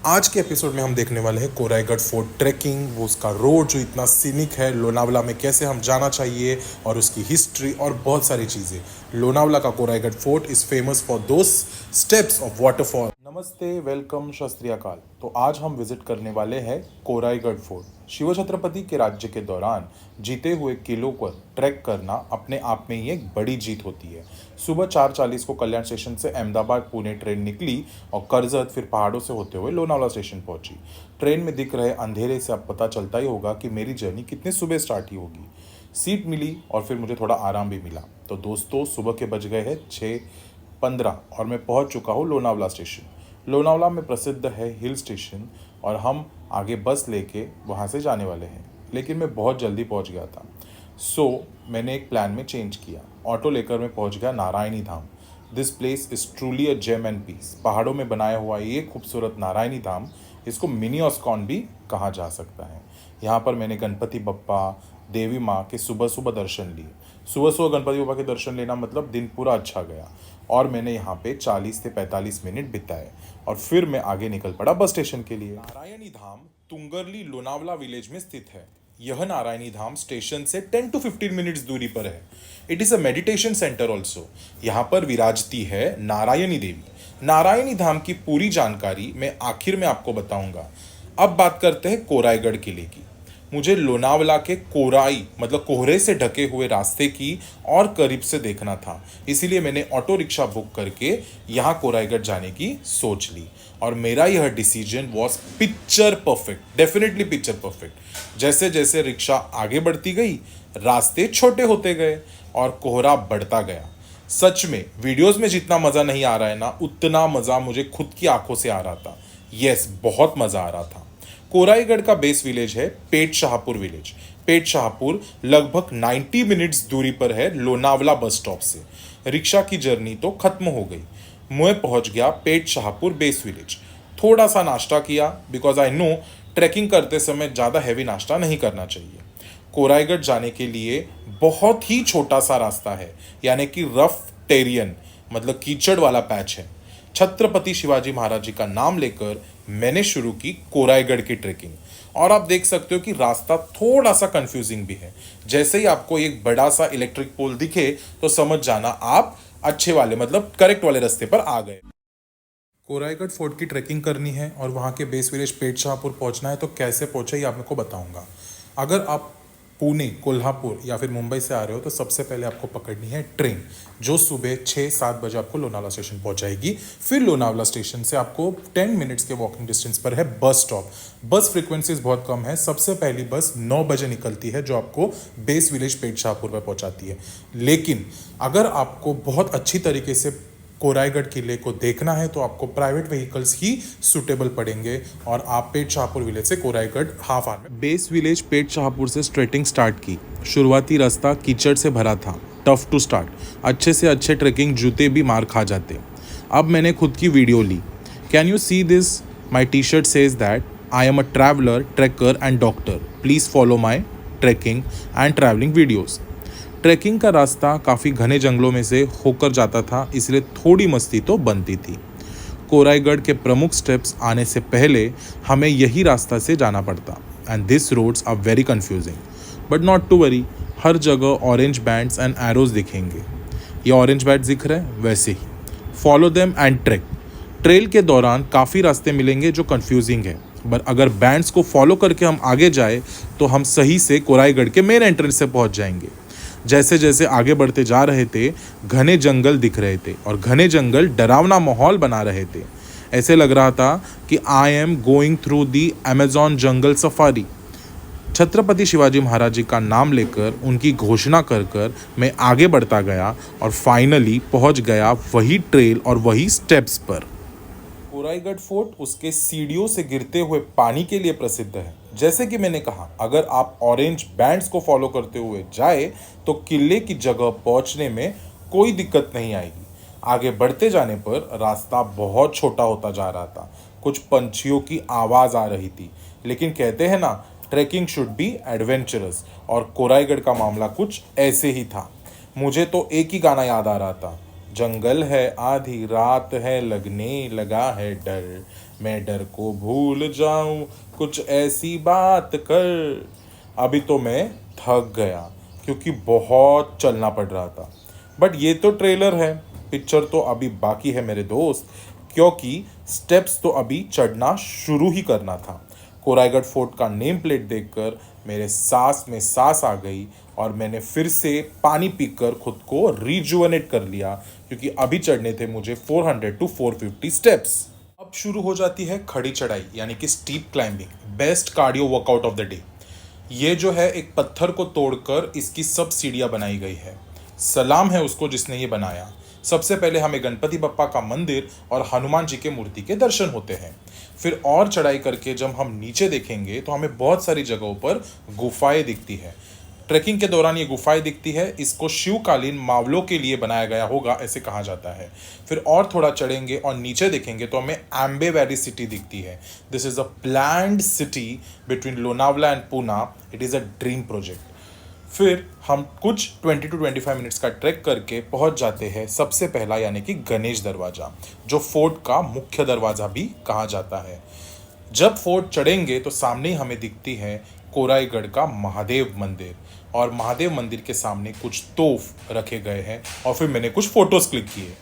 आज के एपिसोड में हम देखने वाले हैं कोराईगढ़ फोर्ट ट्रैकिंग, वो उसका रोड जो इतना सीनिक है, लोनावला में कैसे हम जाना चाहिए और उसकी हिस्ट्री और बहुत सारी चीज़ें। लोनावला का Korigad fort is famous for those steps of waterfall. नमस्ते, वेलकम, शत श्री अकाल। तो आज हम विजिट करने वाले हैं कोराईगढ़ फोर्ट। शिव छत्रपति के राज्य के दौरान जीते हुए किलों पर ट्रैक करना अपने आप में ही एक बड़ी जीत होती है। सुबह 4:40 को कल्याण स्टेशन से अहमदाबाद पुणे ट्रेन निकली और करजत फिर पहाड़ों से होते हुए लोनावला स्टेशन पहुंची। ट्रेन में दिख रहे अंधेरे से अब पता चलता ही होगा कि मेरी जर्नी कितनी सुबह स्टार्ट ही होगी। सीट मिली और फिर मुझे थोड़ा आराम भी मिला। तो दोस्तों, सुबह के बज गए हैं 6:15 और मैं पहुंच चुका हूँ लोनावला स्टेशन। लोनावला में प्रसिद्ध है हिल स्टेशन और हम आगे बस लेके वहाँ से जाने वाले हैं, लेकिन मैं बहुत जल्दी पहुँच गया था। मैंने एक प्लान में चेंज किया। ऑटो लेकर मैं पहुँच गया Narayani Dham. This place is truly a gem and peace. पहाड़ों में बनाया हुआ ये खूबसूरत नारायणी धाम, इसको मिनी ऑस्कॉन भी कहा जा सकता है। यहाँ पर मैंने गणपति बप्पा, देवी माँ के सुबह सुबह दर्शन लिए। सुबह सुबह गणपति बप्पा के दर्शन लेना मतलब दिन पूरा अच्छा गया और मैंने यहाँ पे 40 से 45 मिनट बिताए और फिर मैं आगे निकल पड़ा बस स्टेशन के लिए। नारायणी धाम तुंगरली लोनावला विलेज में स्थित है। यह नारायणी धाम स्टेशन से 10 to 15 मिनट्स दूरी पर है। It is a meditation centre also. यहाँ पर विराजती है नारायणी देवी। नारायणी धाम की पूरी जानकारी मैं आखिर में आपको बताऊंगा। अब बात करते हैं कोराईगढ़ किले की। मुझे लोनावला के कोराई मतलब कोहरे से ढके हुए रास्ते की और करीब से देखना था, इसीलिए मैंने ऑटो रिक्शा बुक करके यहाँ कोराईगढ़ जाने की सोच ली और मेरा यह decision was picture perfect, definitely picture perfect. जैसे जैसे रिक्शा आगे बढ़ती गई, रास्ते छोटे होते गए और कोहरा बढ़ता गया। सच में वीडियोस में जितना मज़ा नहीं आ रहा है ना, उतना मज़ा मुझे खुद की आंखों से आ रहा था। यस, बहुत मज़ा आ रहा था। कोराईगढ़ का बेस विलेज है पेट शाहपुर विलेज। पेट शाहपुर लगभग 90 मिनट्स दूरी पर है लोनावला बस स्टॉप से। रिक्शा की जर्नी तो खत्म हो गई। मैं पहुंच गया पेट शाहपुर बेस विलेज। थोड़ा सा नाश्ता किया बिकॉज आई नो ट्रैकिंग करते समय ज़्यादा हैवी नाश्ता नहीं करना चाहिए। कोराईगढ़ जाने के लिए बहुत ही छोटा सा रास्ता है, यानी कि रफ टेरियन मतलब कीचड़ वाला पैच है। छत्रपति शिवाजी महाराज जी का नाम लेकर मैंने शुरू की कोराईगढ़ की ट्रेकिंग और आप देख सकते हो कि रास्ता थोड़ा सा कंफ्यूजिंग भी है। जैसे ही आपको एक बड़ा सा इलेक्ट्रिक पोल दिखे तो समझ जाना आप अच्छे वाले मतलब करेक्ट वाले रास्ते पर आ गए। कोराईगढ़ फोर्ट की ट्रैकिंग करनी है और वहाँ के बेस विलेज पेट शाहपुर पहुँचना है, तो कैसे पहुँचे ये आपको बताऊँगा। अगर आप पुणे, कोल्हापुर या फिर मुंबई से आ रहे हो तो सबसे पहले आपको पकड़नी है ट्रेन, जो सुबह 6-7 बजे आपको लोनावला स्टेशन पहुंचाएगी। फिर लोनावला स्टेशन से आपको 10 मिनट्स के वॉकिंग डिस्टेंस पर है बस स्टॉप। बस फ्रीक्वेंसीज बहुत कम है। सबसे पहली बस 9 बजे निकलती है जो आपको बेस विलेज पेट शाहपुर पर पहुंचाती है। लेकिन अगर आपको बहुत अच्छी तरीके से कोराईगढ़ किले को देखना है तो आपको प्राइवेट व्हीकल्स ही सुटेबल पड़ेंगे और आप पेट शाहपुर विलेज से कोराईगढ़ हाफ आवर में। बेस विलेज पेट शाहपुर से स्ट्रेटिंग स्टार्ट की। शुरुआती रास्ता कीचड़ से भरा था, टफ टू स्टार्ट। अच्छे से अच्छे ट्रेकिंग जूते भी मार खा जाते। अब मैंने खुद की वीडियो ली। Can you see this? My T shirt says that I am a traveller, trekker and doctor. Please follow my trekking and travelling videos. Trekking का रास्ता काफ़ी घने जंगलों में से होकर जाता था, इसलिए थोड़ी मस्ती तो बनती थी। कोराईगढ़ के प्रमुख स्टेप्स आने से पहले हमें यही रास्ता से जाना पड़ता and this roads are very confusing but not to worry. हर जगह ऑरेंज बैंड्स एंड एरोज दिखेंगे। ये ऑरेंज बैंड दिख रहे हैं, वैसे ही follow them and track. Trail के दौरान काफ़ी रास्ते मिलेंगे जो कंफ्यूजिंग है, बट अगर बैंड्स को फॉलो करके हम आगे जाए तो हम सही से कोराईगढ़ के मेन एंट्रेंस से पहुंच जाएंगे। जैसे जैसे आगे बढ़ते जा रहे थे, घने जंगल दिख रहे थे और घने जंगल डरावना माहौल बना रहे थे। ऐसे लग रहा था कि I am going through the Amazon jungle safari. Chhatrapati Shivaji Maharaj ji का नाम लेकर उनकी घोषणा कर कर मैं आगे बढ़ता गया और फाइनली पहुंच गया वही ट्रेल और वही स्टेप्स पर। कोराईगढ़ फोर्ट उसके सीढ़ियों से गिरते हुए पानी के लिए प्रसिद्ध है। जैसे कि मैंने कहा, अगर आप ऑरेंज बैंड्स को फॉलो करते हुए जाए तो किले की जगह पहुंचने में कोई दिक्कत नहीं आएगी। आगे बढ़ते जाने पर रास्ता बहुत छोटा होता जा रहा था। कुछ पंछियों की आवाज़ आ रही थी, लेकिन कहते हैं ना, ट्रैकिंग शुड बी एडवेंचरस और कोराईगढ़ का मामला कुछ ऐसे ही था। मुझे तो एक ही गाना याद आ रहा था, जंगल है आधी रात है लगने लगा है डर, मैं डर को भूल जाऊं कुछ ऐसी बात कर। अभी तो मैं थक गया क्योंकि बहुत चलना पड़ रहा था। बट ये तो ट्रेलर है, पिक्चर तो अभी बाकी है मेरे दोस्त, क्योंकि स्टेप्स तो अभी चढ़ना शुरू ही करना था। कोराईगढ़ फोर्ट का नेम प्लेट देखकर मेरे सांस में सांस आ गई और मैंने फिर से पानी पीकर खुद को रिजुवनेट कर लिया, क्योंकि अभी चढ़ने थे मुझे 400 टू 450 स्टेप्स। अब शुरू हो जाती है खड़ी चढ़ाई यानी कि steep climbing, best cardio workout of the day. ये जो है एक पत्थर को तोड़कर इसकी सब सीढ़ियां बनाई गई है। सलाम है उसको जिसने ये बनाया। सबसे पहले हमें गणपति बप्पा का मंदिर और हनुमान जी के मूर्ति के दर्शन होते हैं। फिर और चढ़ाई करके जब हम नीचे देखेंगे तो हमें बहुत सारी जगहों पर गुफाएं दिखती है। ट्रैकिंग के दौरान ये गुफाएं दिखती है, इसको शिवकालीन मावलों के लिए बनाया गया होगा ऐसे कहा जाता है। फिर और थोड़ा चढ़ेंगे और नीचे देखेंगे तो हमें एम्बे वैली सिटी दिखती है। This is a planned city between Lonavala and Poona. It is a dream project. फिर हम कुछ 20 टू 25 मिनट्स का ट्रैक करके पहुंच जाते हैं सबसे पहला यानी कि गणेश दरवाज़ा, जो फोर्ट का मुख्य दरवाज़ा भी कहा जाता है। जब फोर्ट चढ़ेंगे तो सामने ही हमें दिखती है कोराईगढ़ का महादेव मंदिर, और महादेव मंदिर के सामने कुछ तोफ रखे गए हैं और फिर मैंने कुछ फोटोज क्लिक किए।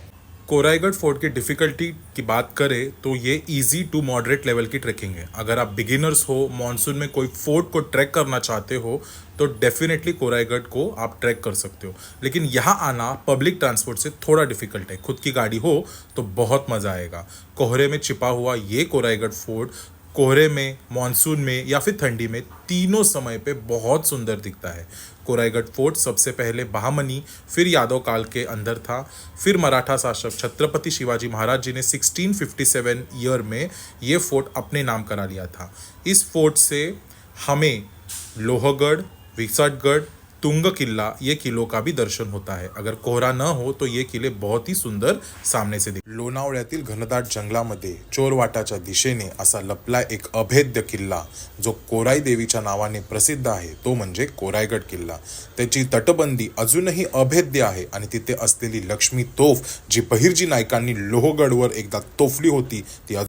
कोराईगढ़ फोर्ट की डिफ़िकल्टी की बात करें तो ये इजी टू मॉडरेट लेवल की ट्रैकिंग है। अगर आप बिगिनर्स हो, मॉनसून में कोई फोर्ट को ट्रैक करना चाहते हो तो डेफिनेटली कोराईगढ़ को आप ट्रैक कर सकते हो। लेकिन यहाँ आना पब्लिक ट्रांसपोर्ट से थोड़ा डिफिकल्ट है। खुद की गाड़ी हो तो बहुत मज़ा आएगा। कोहरे में छिपा हुआ ये कोराईगढ़ फोर्ट कोहरे में, मॉनसून में या फिर ठंडी में, तीनों समय पे बहुत सुंदर दिखता है। कोराईगढ़ फोर्ट सबसे पहले बहामनी फिर यादव काल के अंदर था। फिर मराठा शासक छत्रपति शिवाजी महाराज जी ने 1657 ईयर में ये फोर्ट अपने नाम करा लिया था। इस फोर्ट से हमें लोहगढ़, विसटगढ़, तुंग किल्ला ये किलों का भी दर्शन होता है। अगर कोहरा न हो तो ये किल्ले बहुत ही सुंदर सामने से दिसतात। लोणावळ्यातील घनदाट जंगलामध्ये चोरवाटाच्या दिशेने असा लपला एक अभेद्य किल्ला जो कोराई देवीच्या नावाने प्रसिद्ध आहे, तो म्हणजे कोराईगड किल्ला। त्याची तटबंदी अजूनही अभेद्य आहे आणि तिथे असलेली लक्ष्मी तोफ जी बहिर्जी नायकांनी लोहगडवर एकदा तोफली होती ती